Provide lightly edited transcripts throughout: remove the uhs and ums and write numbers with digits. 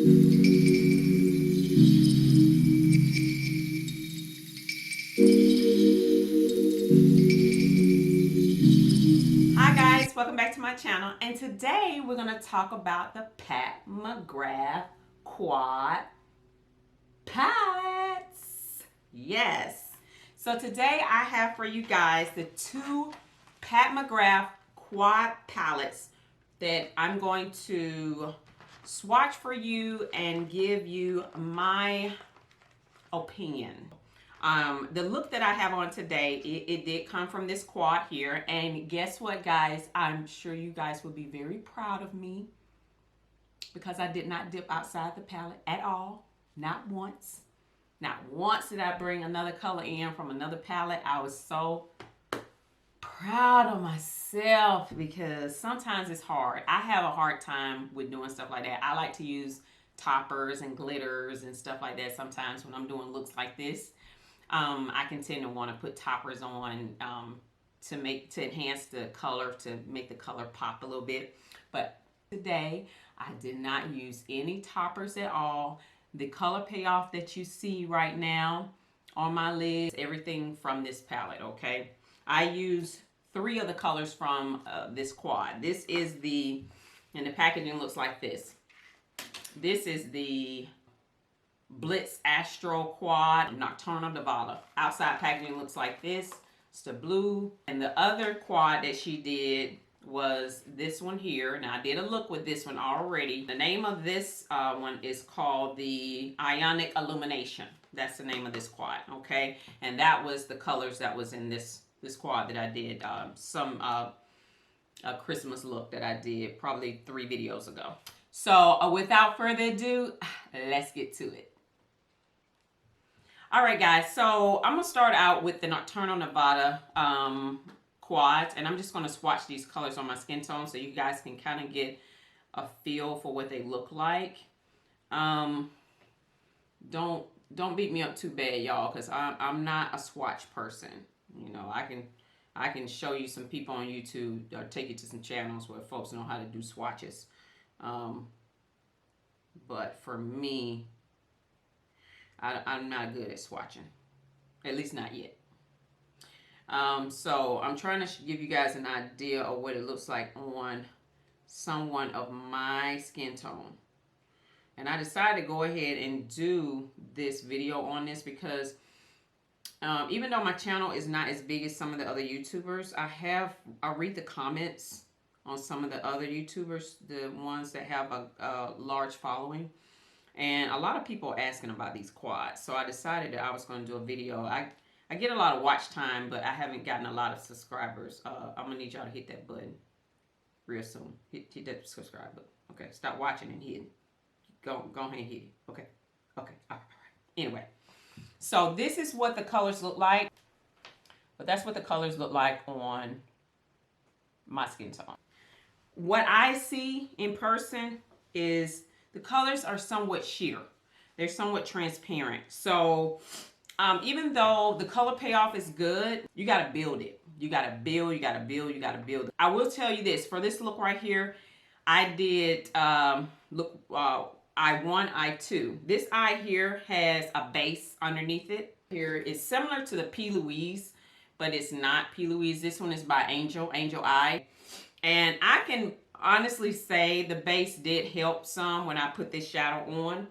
Hi guys, welcome back to my channel, and today we're going to talk about the Pat McGrath Quad palettes. Yes. So today I have for you guys the two Pat McGrath Quad palettes that I'm going to swatch for you and give you my opinion. The look that I have on today, it did come from this quad here. And guess what, guys? I'm sure you guys will be very proud of me because I did not dip outside the palette at all. Not once. Not once did I bring another color in from another palette. I was so proud of myself because sometimes it's hard. I have a hard time with doing stuff like that. I like to use toppers and glitters and stuff like that sometimes when I'm doing looks like this. I can tend to want to put toppers on to enhance the color, to make the color pop a little bit. But today I did not use any toppers at all. The color payoff that you see right now on my lids, everything from this palette, okay? I use 3 of the colors from this quad. This is and the packaging looks like this. This is the Blitz Astral Quad Nocturnal Nirvana. Outside packaging looks like this. It's the blue. And the other quad that she did was this one here. Now I did a look with this one already. The name of this one is called the Ionic Illumination. That's the name of this quad, okay? And that was the colors that was in this quad that I did a Christmas look that I did probably 3 videos ago. So without further ado, let's get to it. All right, guys, so I'm going to start out with the Nocturnal Nevada quads, and I'm just going to swatch these colors on my skin tone so you guys can kind of get a feel for what they look like. Don't beat me up too bad, y'all, because I'm not a swatch person. You know, I can show you some people on YouTube or take you to some channels where folks know how to do swatches. But for me, I'm not good at swatching, at least not yet. So I'm trying to give you guys an idea of what it looks like on someone of my skin tone. And I decided to go ahead and do this video on this because even though my channel is not as big as some of the other YouTubers, I read the comments on some of the other YouTubers, the ones that have a large following. And a lot of people are asking about these quads. So I decided that I was going to do a video. I get a lot of watch time, but I haven't gotten a lot of subscribers. I'm going to need y'all to hit that button real soon. Hit that subscribe button. Okay, stop watching and hit it. Go ahead and hit it. Okay. All right. Anyway, so this is what the colors look like. But that's what the colors look like on my skin tone. What I see in person is the colors are somewhat sheer. They're somewhat transparent. So even though the color payoff is good, you got to build it. You got to build, you got to build, you got to build it. I will tell you this. For this look right here, I did eye 1, eye 2. This eye here has a base underneath it. Here is similar to the P. Louise, but it's not P. Louise. This one is by Angel Eye. And I can honestly say the base did help some when I put this shadow on.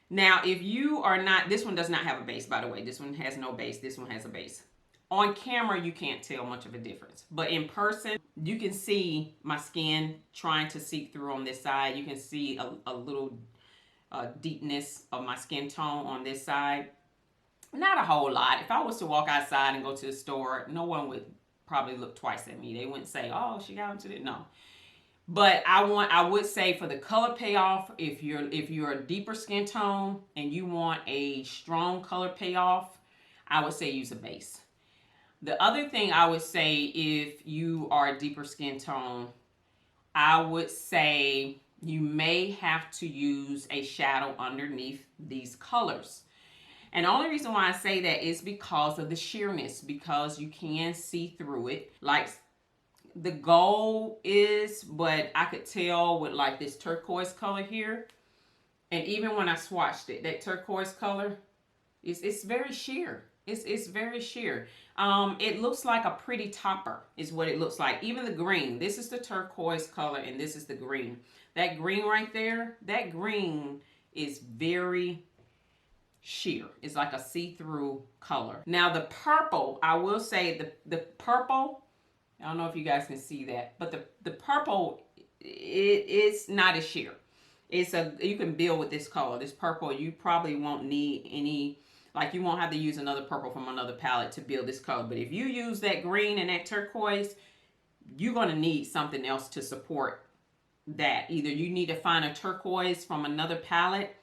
Now, if you are not, this one does not have a base, by the way. This one has no base. This one has a base. On camera, you can't tell much of a difference. But in person, you can see my skin trying to seep through on this side. You can see a little deepness of my skin tone on this side. Not a whole lot. If I was to walk outside and go to the store, no one would probably look twice at me. They wouldn't say, oh, she got into it. No. But I would say for the color payoff, if you're a deeper skin tone and you want a strong color payoff, I would say use a base. The other thing I would say, if you are a deeper skin tone, I would say you may have to use a shadow underneath these colors. And the only reason why I say that is because of the sheerness, because you can see through it. Like the gold is, but I could tell with like this turquoise color here, And even when I swatched it, that turquoise color, it's very sheer. It's very sheer. It looks like a pretty topper is what it looks like. Even the green. This is the turquoise color and this is the green. That green right there, that green is very sheer. It's like a see-through color. Now the purple, I will say the purple, I don't know if you guys can see that, but the purple, it's not as sheer. You can build with this color. This purple, you probably won't need any, like you won't have to use another purple from another palette to build this color. But if you use that green and that turquoise, you're going to need something else to support that. Either you need to find a turquoise from another palette,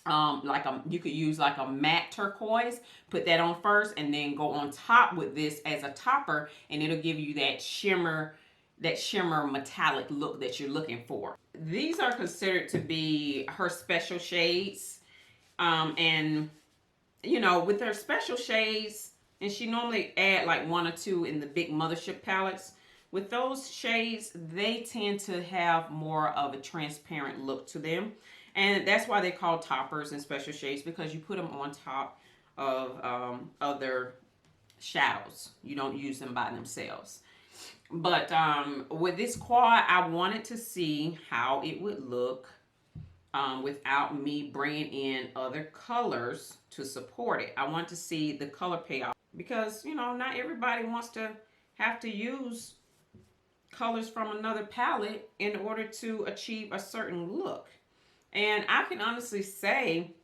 you could use like a matte turquoise, put that on first, and then go on top with this as a topper, and it'll give you that shimmer metallic look that you're looking for. These are considered to be her special shades, and you know, with her special shades, and she normally add like 1 or 2 in the big mothership palettes. With those shades, they tend to have more of a transparent look to them. And that's why they call toppers and special shades, because you put them on top of other shadows. You don't use them by themselves. But with this quad, I wanted to see how it would look without me bringing in other colors to support it. I want to see the color payoff, because, you know, not everybody wants to have to use colors from another palette in order to achieve a certain look. And I can honestly say,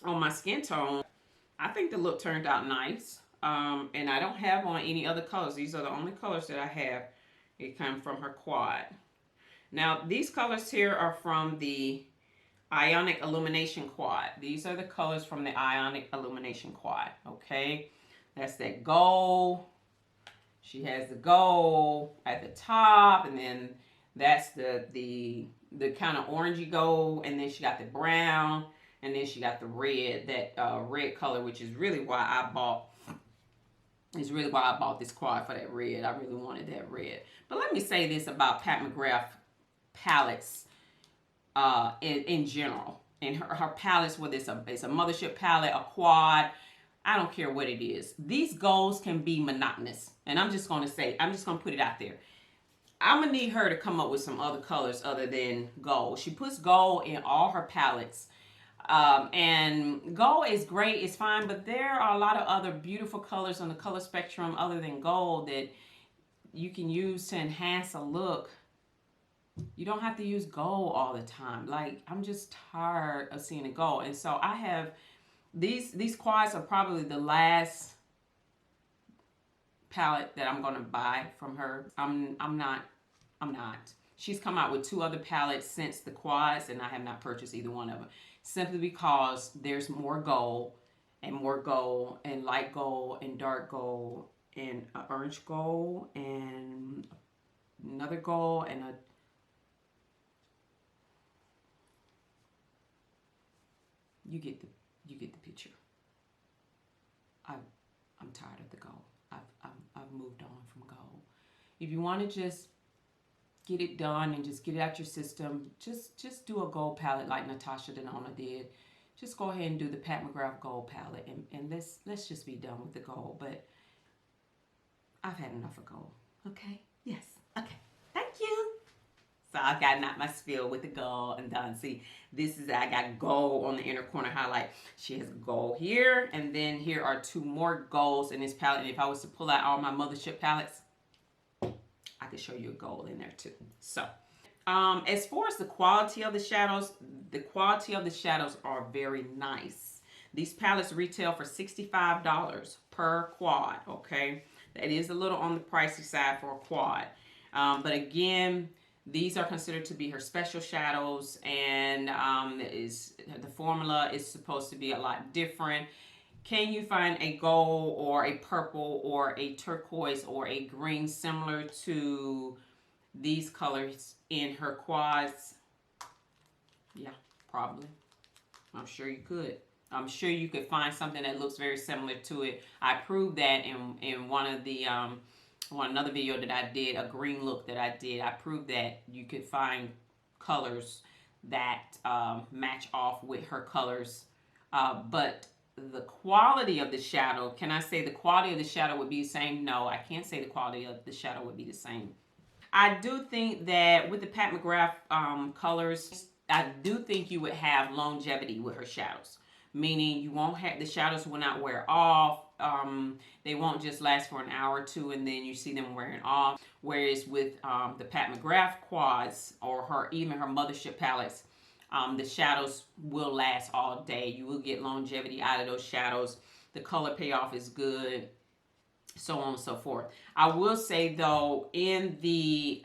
on my skin tone, I think the look turned out nice. And I don't have on any other colors. These are the only colors that I have. It comes from her quad. Now, these colors here are from the Ionic Illumination quad. These are the colors from the Ionic Illumination quad. Okay, that's that gold. She has the gold at the top, and then that's the kind of orangey gold, and then she got the brown, and then she got the red, that red color, which is really why I bought this quad, for that red. I really wanted that red. But let me say this about Pat McGrath palettes in general. And her palettes, whether it's a mothership palette, a quad, I don't care what it is. These golds can be monotonous. And I'm just going to put it out there. I'm going to need her to come up with some other colors other than gold. She puts gold in all her palettes. And gold is great, it's fine, but there are a lot of other beautiful colors on the color spectrum other than gold that you can use to enhance a look. You don't have to use gold all the time. Like, I'm just tired of seeing the gold. And so I have these quads are probably the last palette that I'm going to buy from her. I'm not. She's come out with 2 other palettes since the quads, and I have not purchased either one of them, simply because there's more gold and light gold and dark gold and orange gold and another gold and you get the picture. I'm tired of the gold. I've moved on from gold. If you want to just get it done and just get it out your system, just do a gold palette like Natasha Denona did. Just go ahead and do the Pat McGrath gold palette, and let's just be done with the gold. But I've had enough of gold. Okay? Yes. Okay. Thank you. So I got not my spill with the gold and done. See, I got gold on the inner corner highlight. She has gold here, and then here are 2 more golds in this palette. And if I was to pull out all my mothership palettes, I could show you a gold in there too. So, as far as the quality of the shadows are very nice. These palettes retail for $65 per quad, okay? That is a little on the pricey side for a quad. But again, these are considered to be her special shadows, and the formula is supposed to be a lot different. Can you find a gold or a purple or a turquoise or a green similar to these colors in her quads? Yeah, probably. I'm sure you could. I'm sure you could find something that looks very similar to it. I proved that in one of the another video that I did, a green look that I did. I proved that you could find colors that match off with her colors. But the quality of the shadow, can I say the quality of the shadow would be the same? No, I can't say the quality of the shadow would be the same. I do think that with the Pat McGrath colors, I do think you would have longevity with her shadows. Meaning you won't have, the shadows will not wear off. They won't just last for an hour or two and then you see them wearing off. Whereas with the Pat McGrath quads or even her mothership palettes, the shadows will last all day. You will get longevity out of those shadows. The color payoff is good, so on and so forth. I will say though, in the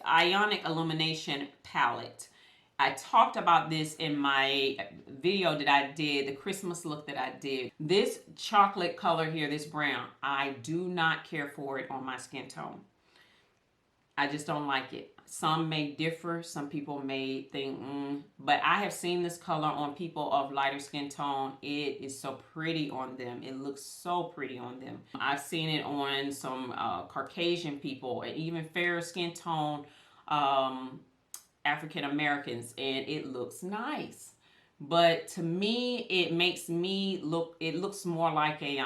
Ionic Illumination palette, I talked about this in my video that I did, the Christmas look that I did. This chocolate color here, this brown, I do not care for it on my skin tone. I just don't like it. Some may differ. Some people may think, but I have seen this color on people of lighter skin tone. It is so pretty on them. It looks so pretty on them. I've seen it on some Caucasian people, and even fairer skin tone African Americans, and it looks nice. But to me, it makes me look, it looks more like a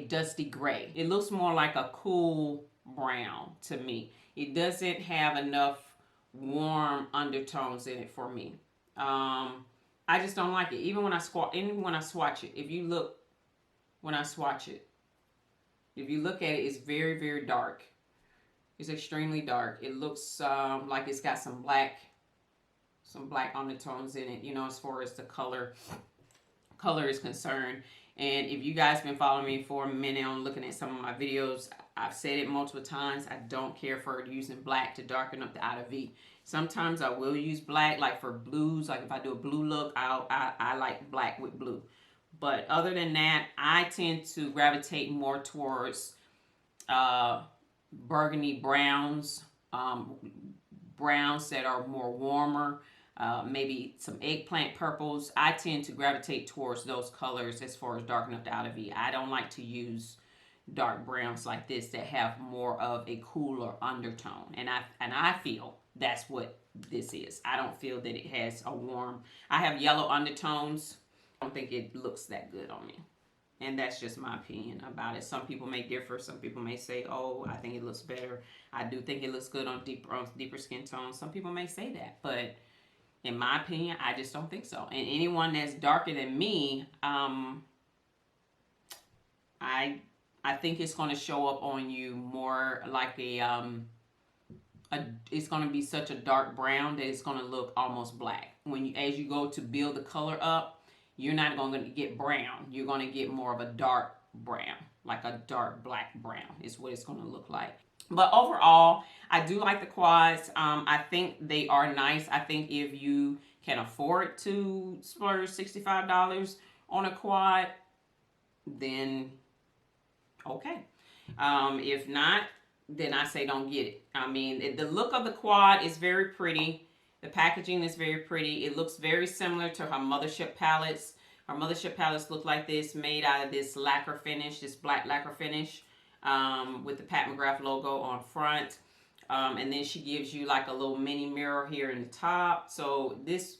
dusty gray. It looks more like a cool brown to me. It doesn't have enough warm undertones in it for me. I just don't like it. Even when I swatch it, if you look, when I swatch it, if you look at it, it's very, very dark. It's extremely dark. It looks like it's got some black undertones in it, you know, as far as the color is concerned. And if you guys been following me for a minute on looking at some of my videos, I've said it multiple times. I don't care for using black to darken up the outer V. Sometimes I will use black, like for blues. Like if I do a blue look, I like black with blue. But other than that, I tend to gravitate more towards burgundy browns, browns that are more warmer. Maybe some eggplant purples. I tend to gravitate towards those colors as far as darkening up the outer V. I don't like to use dark browns like this that have more of a cooler undertone. And I feel that's what this is. I don't feel that it has a warm. I have yellow undertones. I don't think it looks that good on me. And that's just my opinion about it. Some people may differ. Some people may say, oh, I think it looks better. I do think it looks good on deeper skin tones. Some people may say that. But in my opinion, I just don't think so. And anyone that's darker than me, I think it's going to show up on you more like it's going to be such a dark brown that it's going to look almost black. As you go to build the color up, you're not going to get brown. You're going to get more of a dark brown, like a dark black brown is what it's going to look like. But overall, I do like the quads. I think they are nice. I think if you can afford to splurge $65 on a quad, then okay. If not, then I say don't get it. I mean, the look of the quad is very pretty. The packaging is very pretty. It looks very similar to her mothership palettes. Her mothership palettes look like this, made out of this lacquer finish, this black lacquer finish. With the Pat McGrath logo on front. And then she gives you like a little mini mirror here in the top. So this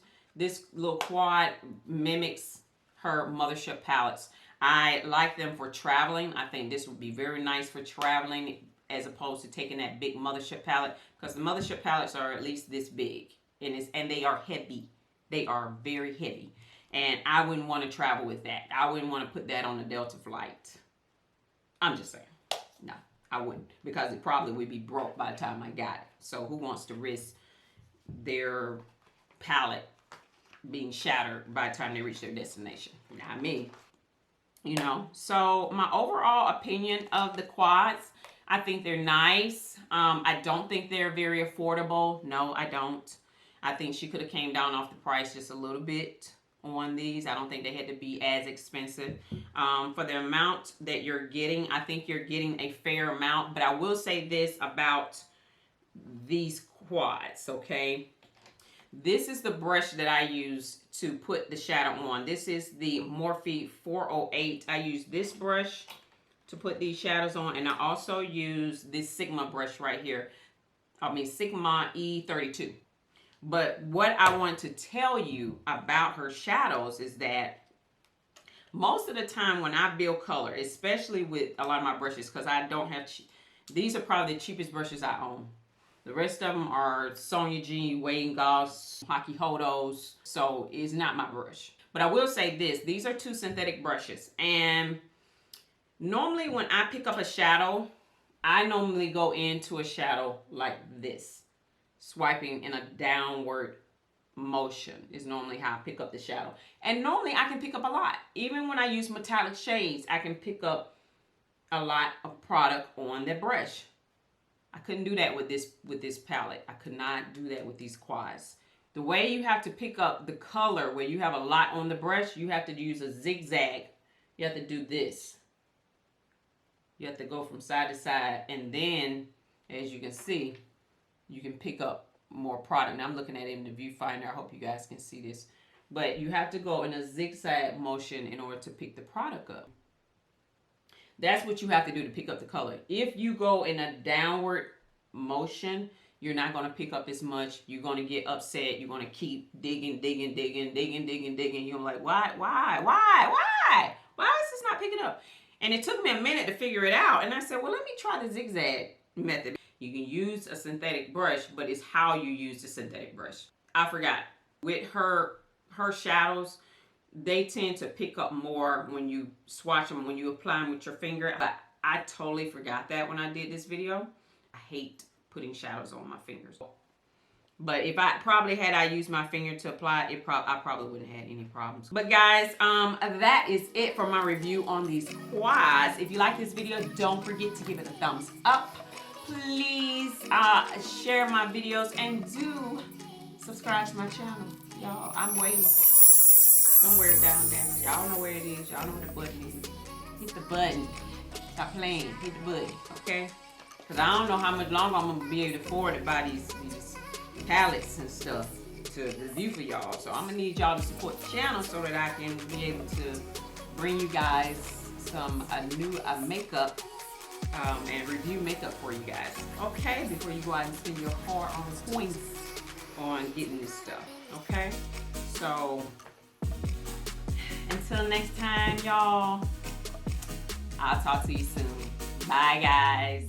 little quad mimics her mothership palettes. I like them for traveling. I think this would be very nice for traveling as opposed to taking that big mothership palette, because the mothership palettes are at least this big and they are heavy. They are very heavy. And I wouldn't want to travel with that. I wouldn't want to put that on a Delta flight. I'm just saying. No, I wouldn't, because it probably would be broke by the time I got it. So who wants to risk their palette being shattered by the time they reach their destination? Not me. You know, so my overall opinion of the quads, I think they're nice. I don't think they're very affordable. No, I don't. I think she could have came down off the price just a little bit on these. I don't think they had to be as expensive. For the amount that you're getting, I think you're getting a fair amount. But I will say this about these quads, okay? This is the brush that I use to put the shadow on. This is the Morphe 408. I use this brush to put these shadows on, and I also use this Sigma brush right here. I mean Sigma E32. But what I want to tell you about her shadows is that most of the time when I build color, especially with a lot of my brushes, because I don't have, these are probably the cheapest brushes I own. The rest of them are Sonia G, Wade & Goss, Hockey Hodos, so it's not my brush. But I will say this, these are 2 synthetic brushes, and normally when I pick up a shadow, I normally go into a shadow like this. Swiping in a downward motion is normally how I pick up the shadow. And normally I can pick up a lot. Even when I use metallic shades, I can pick up a lot of product on the brush. I couldn't do that with this palette. I could not do that with these quads. The way you have to pick up the color where you have a lot on the brush, you have to use a zigzag. You have to do this. You have to go from side to side, and then, as you can see, you can pick up more product. Now I'm looking at it in the viewfinder. I hope you guys can see this. But you have to go in a zigzag motion in order to pick the product up. That's what you have to do to pick up the color. If you go in a downward motion, you're not going to pick up as much. You're going to get upset. You're going to keep digging. You're like, why is this not picking up? And it took me a minute to figure it out. And I said, well, let me try the zigzag method. You can use a synthetic brush, but it's how you use the synthetic brush. I forgot. With her shadows, they tend to pick up more when you swatch them, when you apply them with your finger. But I totally forgot that when I did this video. I hate putting shadows on my fingers. But if I used my finger to apply it, I probably wouldn't have had any problems. But guys, that is it for my review on these quads. If you like this video, don't forget to give it a thumbs up. Please share my videos and do subscribe to my channel. Y'all, I'm waiting. Somewhere down there. Y'all know where it is. Y'all know where the button is. Hit the button. Stop playing. Hit the button, okay? Because I don't know how much longer I'm going to be able to afford to buy these palettes and stuff to review for y'all. So I'm going to need y'all to support the channel so that I can be able to bring you guys some new makeup and review makeup for you guys. Okay? Before you go out and spend your hard-earned coins on getting this stuff. Okay? So until next time, y'all, I'll talk to you soon. Bye, guys.